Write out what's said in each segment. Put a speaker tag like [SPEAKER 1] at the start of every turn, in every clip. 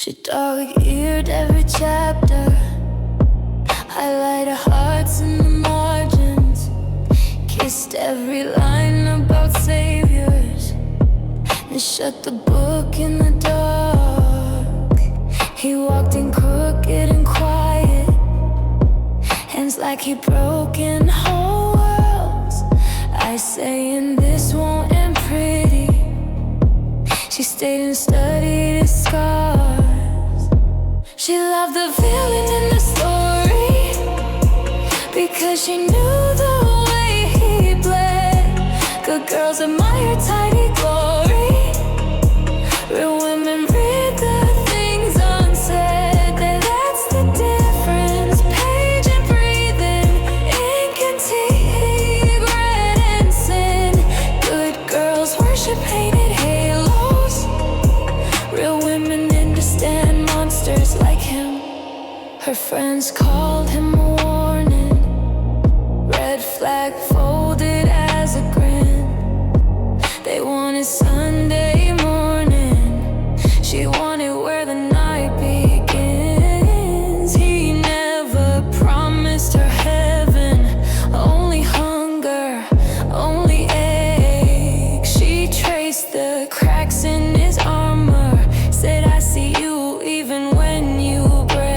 [SPEAKER 1] She dog-eared every chapter, highlighted hearts in the margins, kissed every line about saviors, and shut the book in the dark. He walked in crooked and quiet, hands like he broke in whole worlds. I saying this won't end pretty. She stayed and studied his scars. She loved the villain in the story because she knew the way he bled. Good girls admire tidy glory. Real women read the things unsaid. That's the difference. Page and breathing, ink and tea, regret and sin. Good girls worship painted halos. Real women understand monsters like him. Her friends called him a warning. Red flag folded as a grin. They wanted Sunday morning. She wanted where the night begins. He never promised her heaven. Only hunger, only ache. She traced the cracks in his armor. Said I see you even when you break.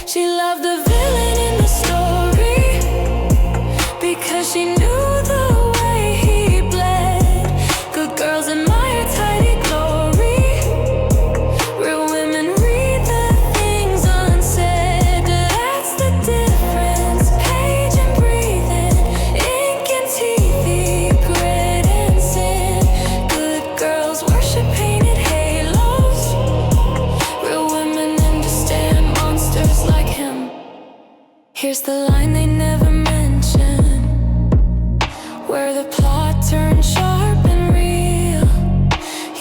[SPEAKER 1] She loved the villain in the story because she knew the way he bled. Good girls admire tidy glory. Real women read the things unsaid. That's the difference. Page and breathing, ink and TV, grit and sin. Good girls worship painted halos. Real women understand monsters like him. Here's the line they never mention, where the plot turns sharp and real.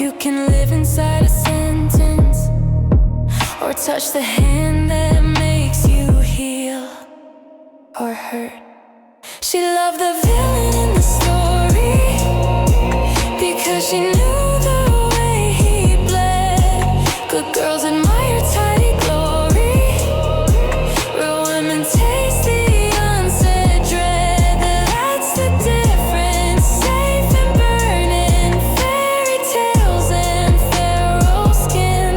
[SPEAKER 1] You can live inside a sentence, or touch the hand that makes you heal or hurt. She loved the villain in the story because she knew the way he bled. Good girls admire tidy glory. Real women taste the unsaid dread. That's the difference. Safe and burning, fairy tales and pharaoh skin.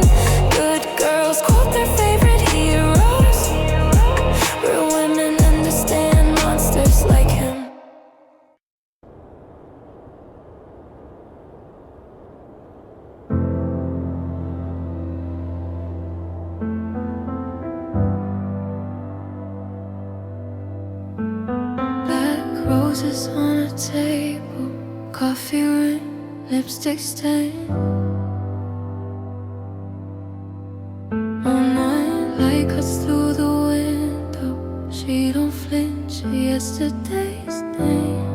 [SPEAKER 1] Good girls quote their favorite heroes. Real women understand monsters like him. Black roses on a table, coffee ring, lipstick stain. All night light cuts through the window. She don't flinch, yesterday's name.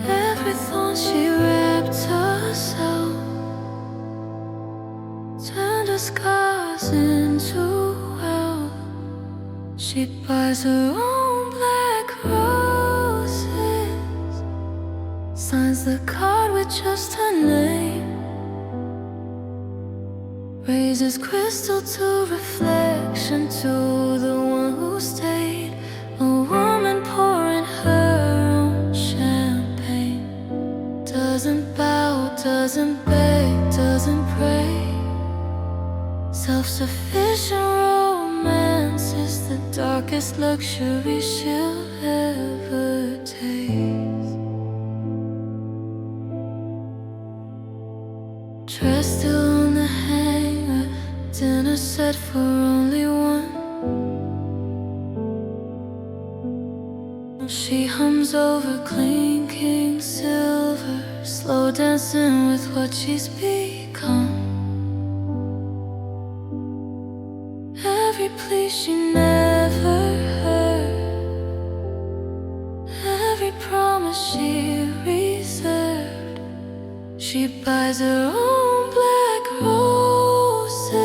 [SPEAKER 1] Every thought she wrapped herself, turned her scars into wealth. She buys her own black roses, signs the card with just her name, raises crystal to reflection to the one who stayed. A woman pouring her own champagne, doesn't bow, doesn't beg, doesn't pray. Self-sufficient romance is the darkest luxury she'll ever taste. Dress still on the hanger, dinner set for only one. She hums over clinking silver, slow dancing with what she's become. Every plea she never heard, every promise she reserved. She buys her own black roses,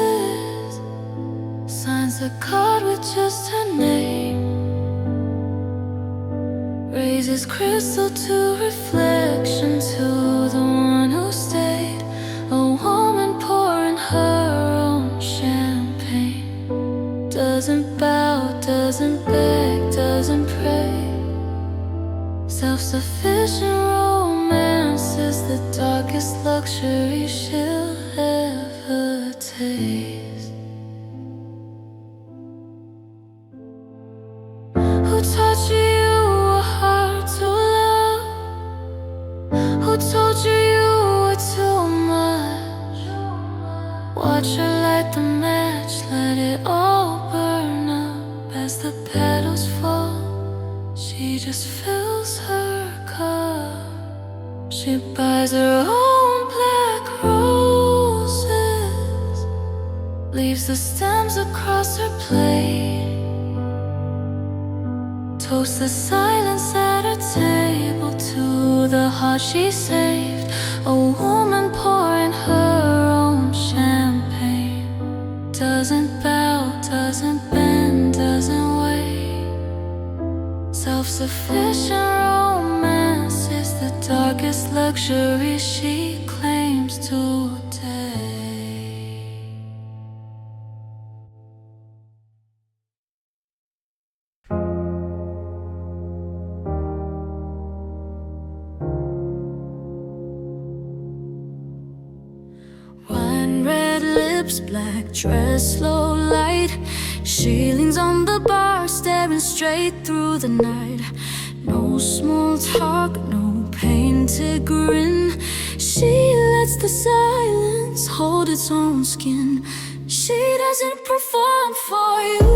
[SPEAKER 1] signs a card with just her name, raises crystal to reflection to the one who stayed. luxury she'll ever taste. Who taught you were hard to love? Who told you you were too much? Watch her light the match, let it all burn up. As the petals fall, she just fills her cup. She buys her own black roses, leaves the stems across her plate, toasts the silence at her table to the heart she saved. A woman pouring her own champagne, doesn't bow, doesn't bend, doesn't wait. Self-sufficient romance is the darkest luxury she claims today. Wine red lips, black dress, low light. She leans on the bar, staring straight through the night. No small talk, no painted grin. She lets the silence hold its own skin. She doesn't perform for you,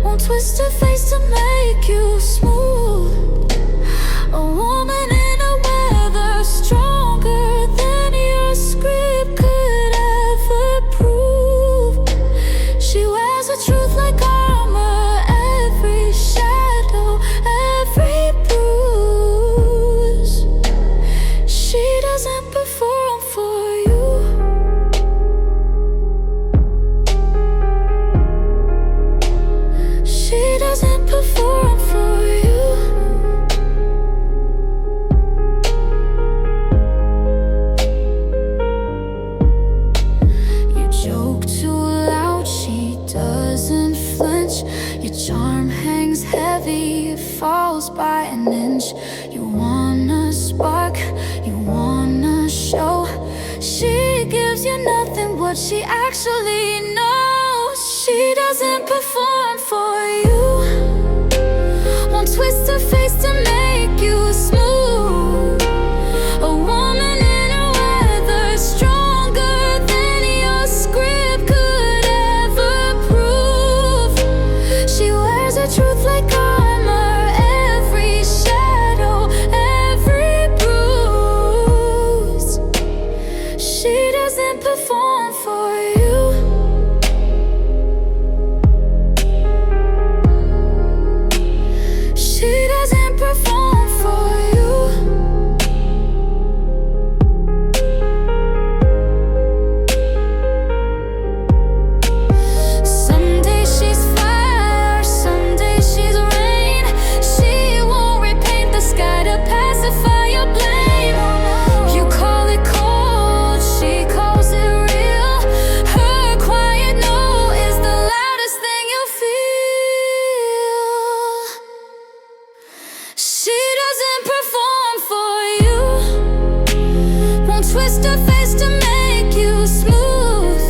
[SPEAKER 1] won't twist her face to make you smooth. A woman in a weather stronger than your script could ever prove. She wears a truth like armor, every shadow, every bruise. She doesn't perform for you. She doesn't perform for you. You joke too loud, she doesn't flinch. Your charm hangs heavy, it falls by an inch. You wanna spark, you wanna show. She gives you nothing, what she actually knows. She doesn't perform for you, won't twist her face to make you smooth. A woman in a weather stronger than your script could ever prove. She wears a truth like armor, every shadow, every bruise. She doesn't perform for you. She doesn't perform for you. Someday she's fire, someday she's rain. She won't repaint the sky to pacify your blame. You call it cold, she calls it real. Her quiet no is the loudest thing you feel. She doesn't perform for you, won't twist her face to make you smooth.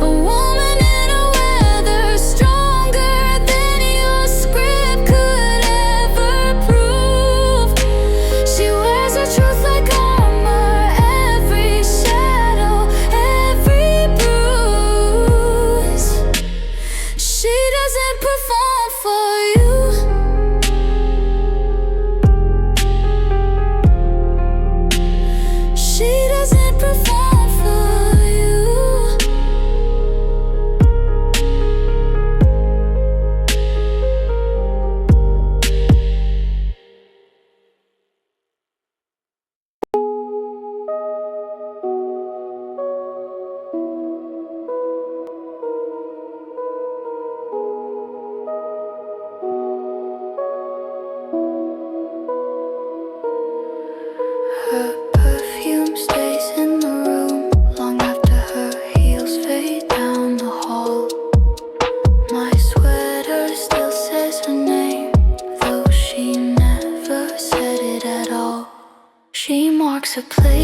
[SPEAKER 1] A woman in a weather stronger than your script could ever prove. She wears her truth like armor, every shadow, every bruise. She doesn't perform for you. She doesn't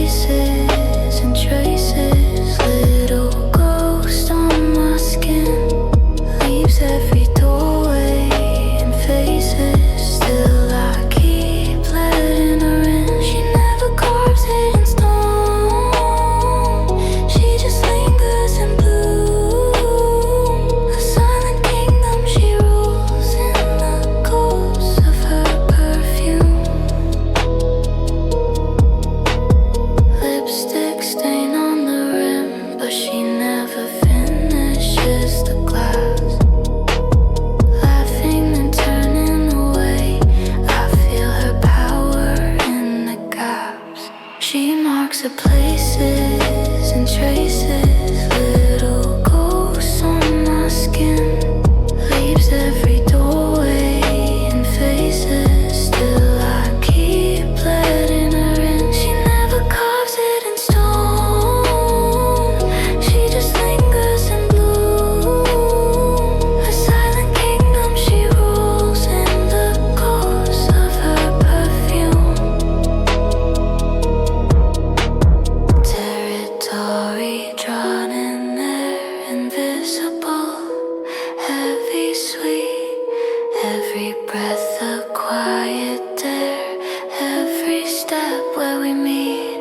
[SPEAKER 1] places and traces. Little ghost on my skin leaves every doorway and faces. Still I keep letting her in. She never carves it in stone. She just lingers and blooms. A silent kingdom she rules in the ghosts of her perfume. Lipstick stain on the rim, but she never finishes the glass. Laughing and turning away, I feel her power in the gaps. She marks the places and traces. Little ghosts on my skin leaves every doorway and faces. Still I keep letting her in. She never carves it in stone. She just lingers and blooms. A silent kingdom she rules in the ghosts of her perfume. Territory drawn in there, invisible, heavy, sweet. Every breath a quiet dare, every step where we meet.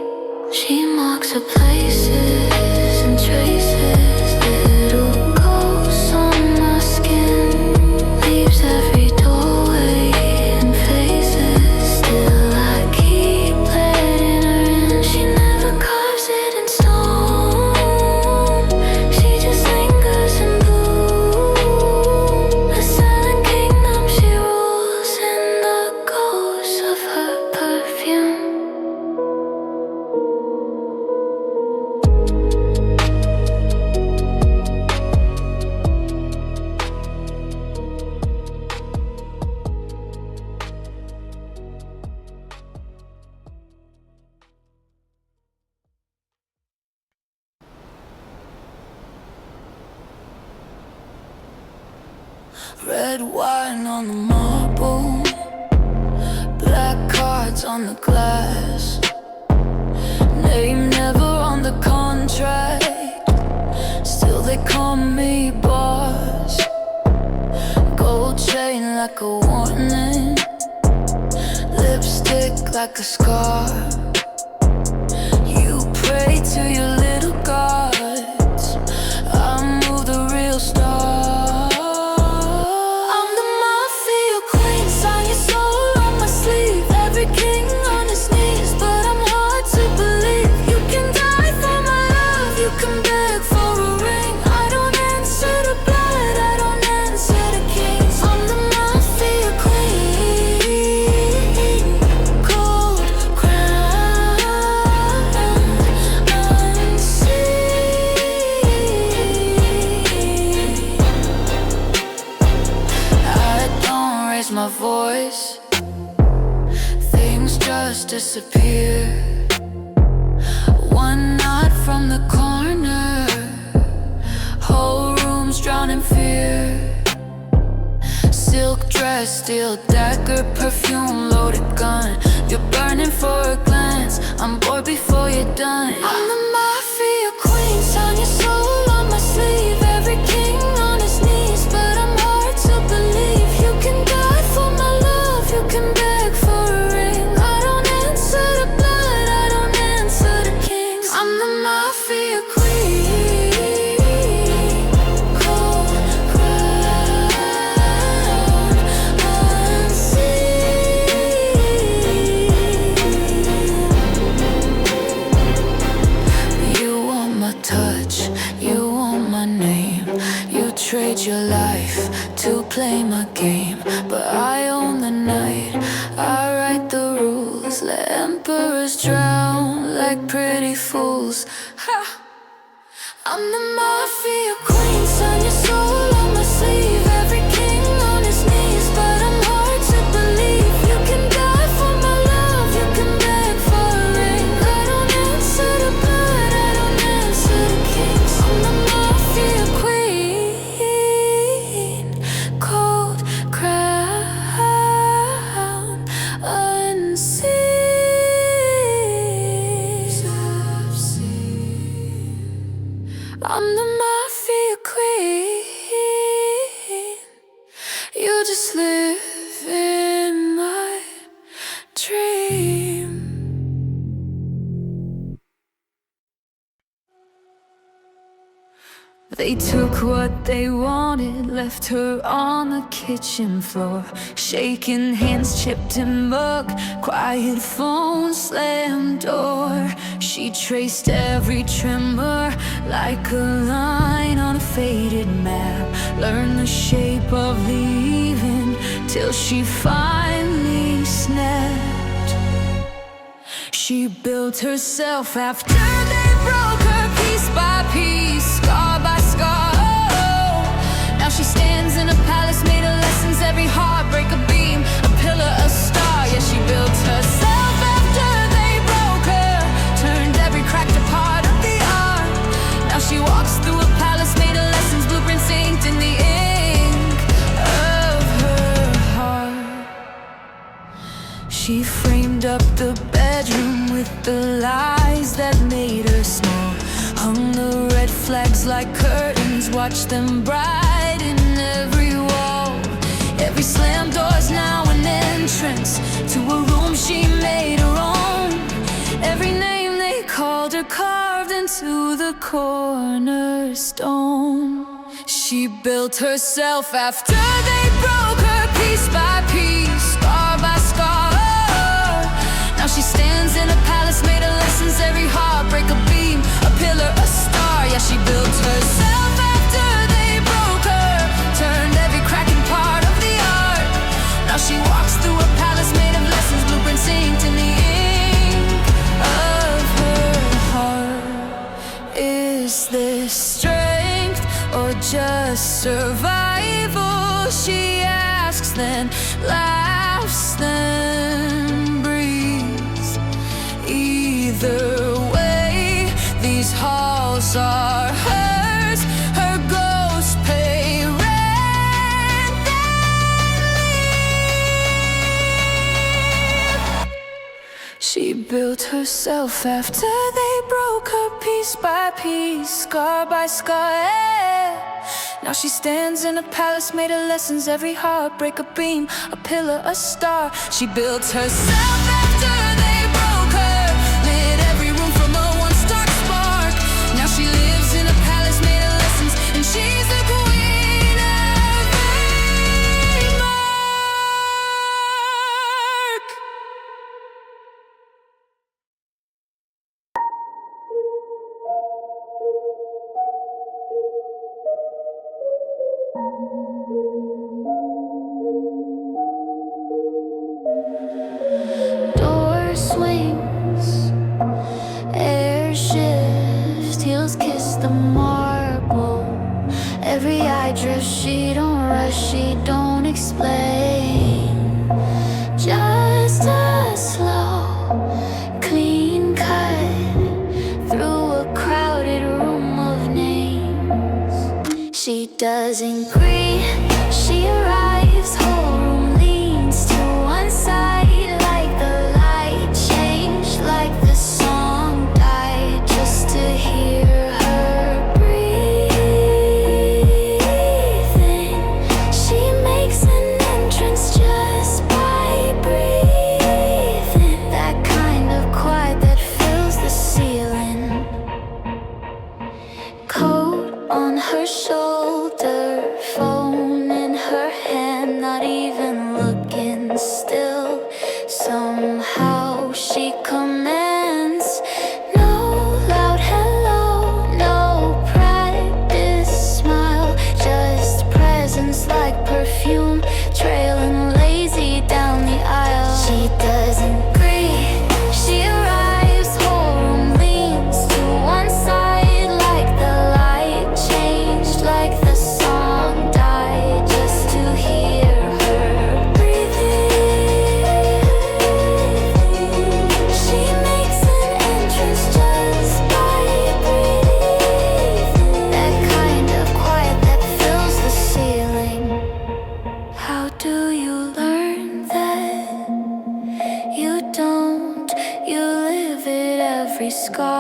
[SPEAKER 1] She marks her places and traces. Little ghosts on my skin leaves every doorway and faces. Still I keep letting her in. She never carves it in stone. She just lingers and blooms. A silent kingdom she rules in the ghosts of her perfume. Red wine on the marble, black cards on the glass. Name never on the contract, still they call me boss. Gold chain like a warning, lipstick like a scar. You pray to your little gods, I move the real stars. I'm the mafia queen, sign your soul on my sleeve. Every king on his knees, but I'm hard to believe. You can die for my love, you can beg for a ring. I don't answer to blood, I don't answer to kings. I'm the mafia queen, cold crown, unseen. I don't raise my voice, things just disappear. One nod from the corner, whole room's drowned in fear. Silk dress, steel dagger, perfume, loaded gun. You're burning for a glance, I'm bored before you're done. I'm the mafia queen, sign your soul on my sleeve. Every king on his knees, but I'm hard to believe. You can die for my love, you can beg for a ring. I don't answer to blood, I don't answer to kings. I'm the mafia queen, cold crown, unseen. You want my touch, you want my name. You trade your life to play my game, but I own the night, I write the rules. Let emperors drown like pretty fools. Ha! I'm the mafia queen, sign your soul on my sleeve. Every king on his knees, but I'm hard to believe. You can die for my love, you can beg for a ring. I don't answer to blood, I don't answer to kings. I'm the mafia queen, cold crown, unseen. I'm the mafia queen. You just live in my dream. They took what they wanted, left her on the kitchen floor, shaking hands, chipped and mug, quiet phone, slammed door. She traced every tremor like a line on a faded map, learned the shape of leaving till she finally snapped. She built herself after they broke her piece by piece, scar by scar. Oh, now she stands in a palace made of lessons, every heartbreak a beam, a pillar, a star. Yeah, she built herself after they broke her, turned every crack to part of the art. Now she walks through a palace made of lessons, blueprints inked in the ink of her heart. She framed up the bedroom with the lies that made her small, hung the red flags like curtains, watched them brighten every wall. Every slammed door's now an entrance to a room she made her own. Every name they called her carved into the cornerstone. She built herself after they broke her piece by piece, scar by scar. Now she stands in a palace made of lessons, every heartbreak a beam, a pillar, a star. Yeah, she built herself after they broke her, turned every crack and part of the art. Now she walks through a palace made of lessons, blueprints inked in the ink of her heart. Is this strength or just survival? She asks, then laughs, then breathes. Either way, these halls are hers, her ghost pay rent and leave. She built herself after they broke her piece by piece, scar by scar. Yeah. Now she stands in a palace made of lessons, every heartbreak a beam, a pillar, a star. She built herself after they broke her, lit every room from a once dark spark. Now she lives in a palace made of lessons, and she's the queen of Denmark. Door swings, air shifts, heels kiss the marble. Every eye drifts, she don't rush, she don't explain. Just a slow, clean cut through a crowded room of names. She doesn't greet, she arrives, whole room leans to one side, like the light changed, like the song died, just to hear her breathing. She makes an entrance just by breathing, that kind of quiet that fills the ceiling. Coat on her shoulder, phone in her hand, not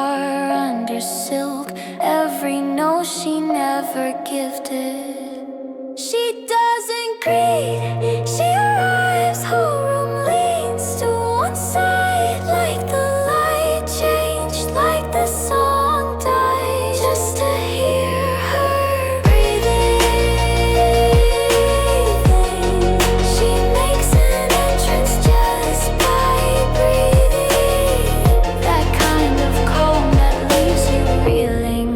[SPEAKER 1] guitar under silk, every note she never gifted. She doesn't greet, she arrives, whole room leans to one side, like the light changed, like the song died, just to hear her breathing. She makes an entrance just by breathing, that kind of calm that leaves you reeling.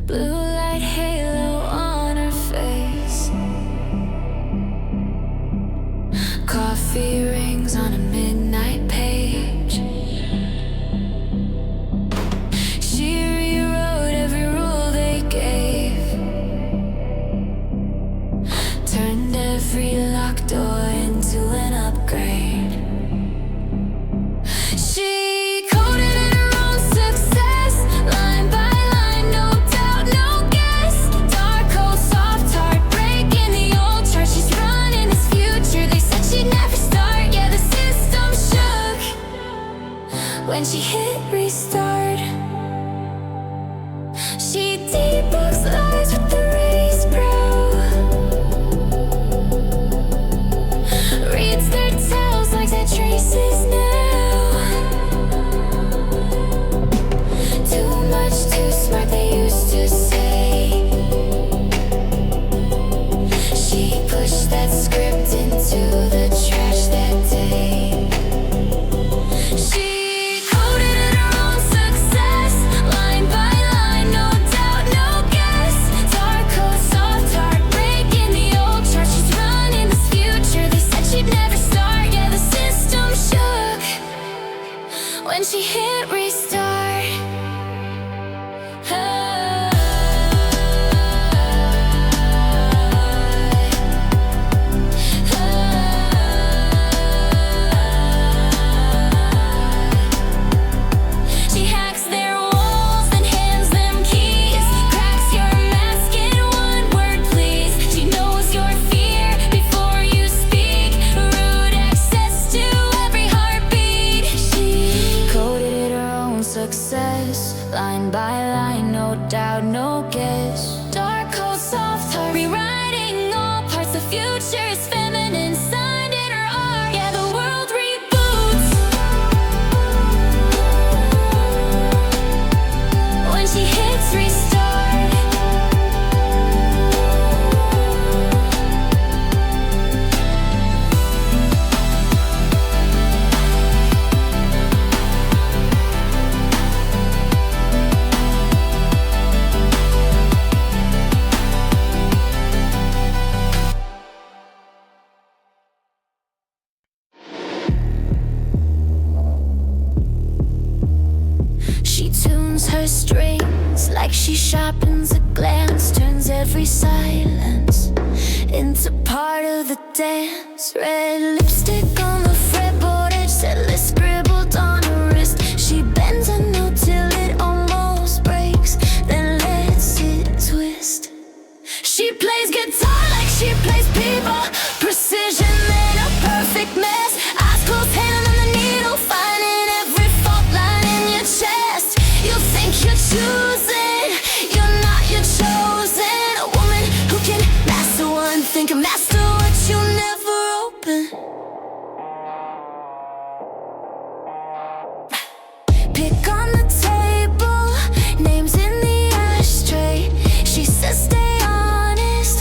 [SPEAKER 1] Blue light halo on her face, coffee rings on a midnight page. She rewrote every rule they gave, turned every locked door into an upgrade. She coded in her own success, line by line, no doubt, no guess. Dark cold, soft heart, breaking the old chart. She's running this future, they said she'd never start. Yeah, the system shook when she hit restart. She debunks lies with the raised brow, reads their tells like their traces now. Too much, too smart, they used to say. She pushed that script into the trash that day. She coded in her own success, line by line, no doubt, no guess. Dark code, soft heart, breaking the old chart. She's running this future, they said she'd never start. Yeah, the system shook when she hit restart. She hacks their walls and hands them keys, cracks your mask in one word, please. She knows your fear before you speak, rude access to every heartbeat. She coded her own success, line by line, no doubt, no guess. Dark cold, soft heart, rewriting all parts. The future is feminine, signed in her art. Yeah, the world reboots when she hits restart. She tunes her strings like she sharpens a glance, turns every silence into part of the dance. Red lipstick on the fretboard, edge settlers scribbled on her wrist. She bends a note till it almost breaks, then lets it twist. She plays guitar like she plays people, precision then a perfect mess. Eyes closed, hand on the needle, finding every fault line in your chest. You think you're choosing, you're not, you're chosen. A woman who can master one thing, can master what you never open. Pick on the table, names in the ashtray. She says stay honest,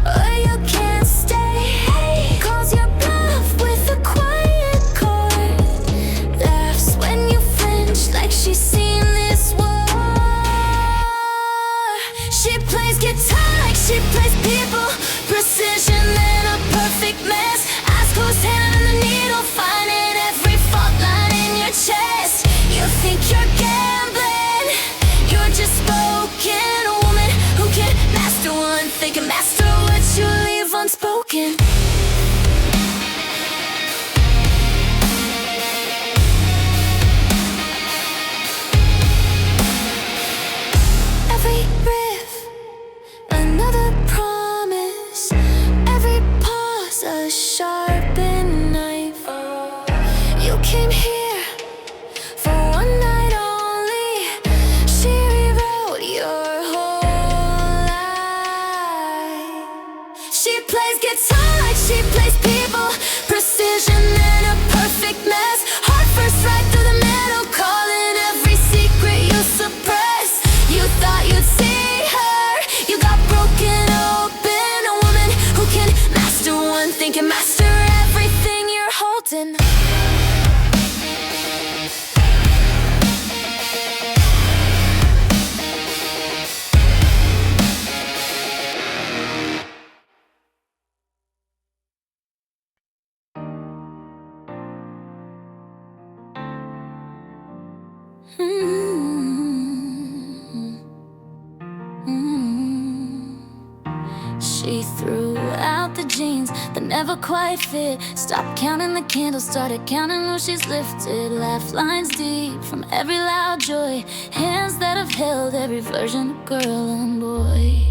[SPEAKER 1] or you can't stay. Calls your bluff with a quiet chord, laughs when you flinch like she's seen this war. She plays guitar like she plays people, precision then a perfect mess. Eyes closed, can master everything you're holding. She threw out the jeans that never quite fit. Stopped counting the candles, started counting who she's lifted. Laugh lines deep from every loud joy. Hands that have held every version of girl and boy.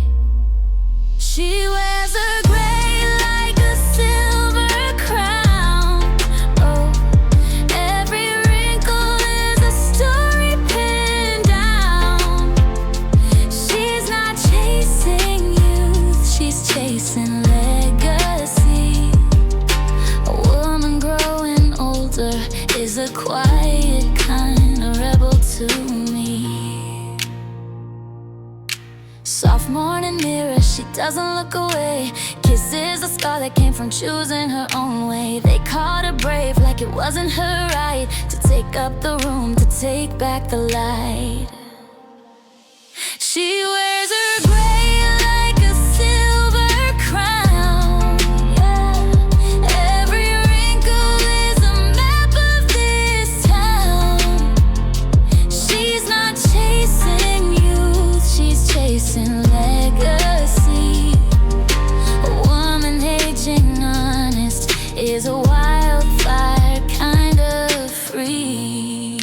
[SPEAKER 1] She wears a gray like a silver crown. Oh, every wrinkle is a story pinned down. She's not chasing youth, she's chasing legacy. A woman growing older is a quiet kind of rebel to me. Soft morning mirror, she doesn't look away. Kisses a scar that came from choosing her own way. They called her brave like it wasn't her right to take up the room, to take back the light. She wears her gray like a silver crown. Yeah. Every wrinkle is a map of this town. She's not chasing youth, she's chasing legacy. A woman aging honest is a wildfire kind of free.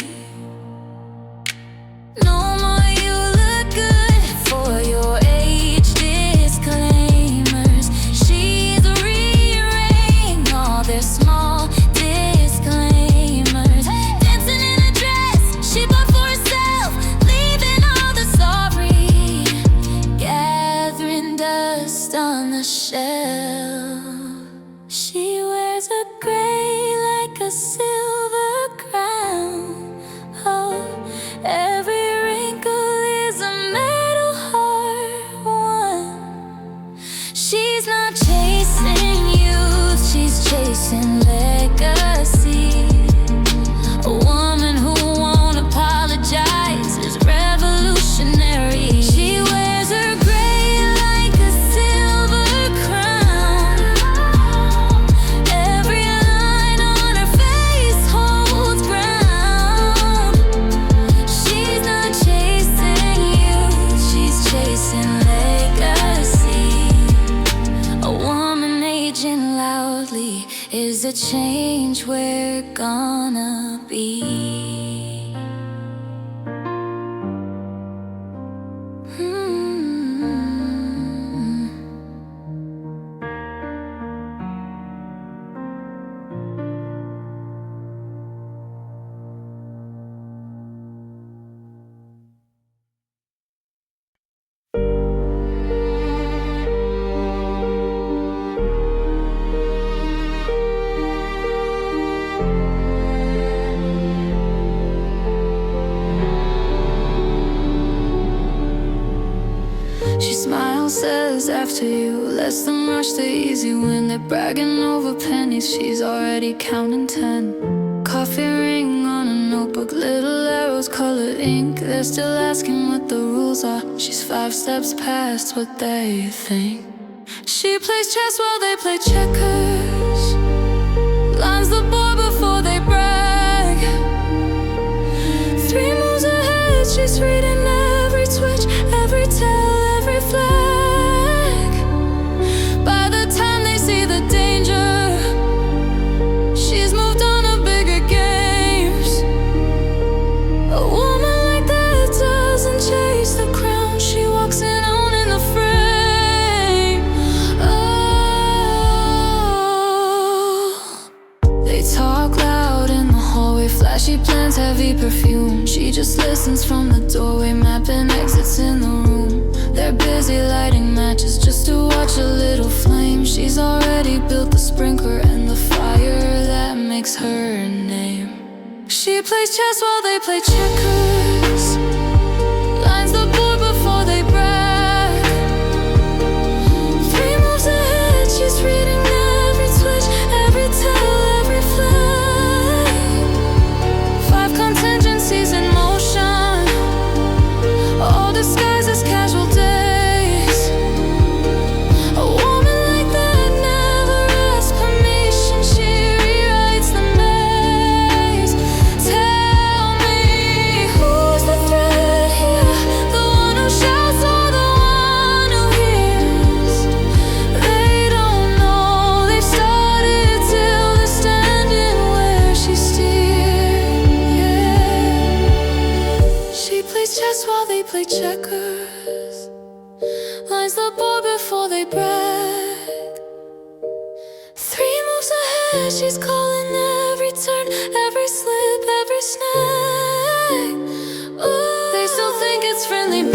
[SPEAKER 1] No more you look good for your age disclaimers. She's rewriting all their small disclaimers. Dancing in a dress she bought for herself, leaving all the sorry, gathering dust on the shelf. She wears a gray like a silver crown. Oh, every wrinkle is a metal hard one. She's not chasing youth, she's chasing legacy. A woman who won't apologize is revolutionary. She wears her gray like a silver crown. Every line on her face holds ground. She's not chasing youth, she's chasing legacy. A woman aging loudly is the change we're gonna be. She smiles, says after you, lets them rush the easy win. They're bragging over pennies, she's already counting 10. Coffee ring on a notebook, little arrows colored ink. They're still asking what the rules are. She's 5 steps past what they think. She plays chess while they play checkers, lines the board before they brag. 3 moves ahead, she's reading every twitch, every tell, every flag. By the time they see the danger, she's moved on to bigger games. A woman like that doesn't chase the crown, she walks in owning the frame. Oh, they talk loud in the hallway, flashy plans, heavy perfume. She just listens from the doorway, mapping exits in the room. They're busy lighting matches just to watch a little flame. She's already built the sprinkler and the fire that makes her name. She plays chess while they play checkers, lines the board before they brag. 3 moves ahead, she's reading every twist, Yeah, she's calling every turn, every slip, every snag. Ooh, they still think it's friendly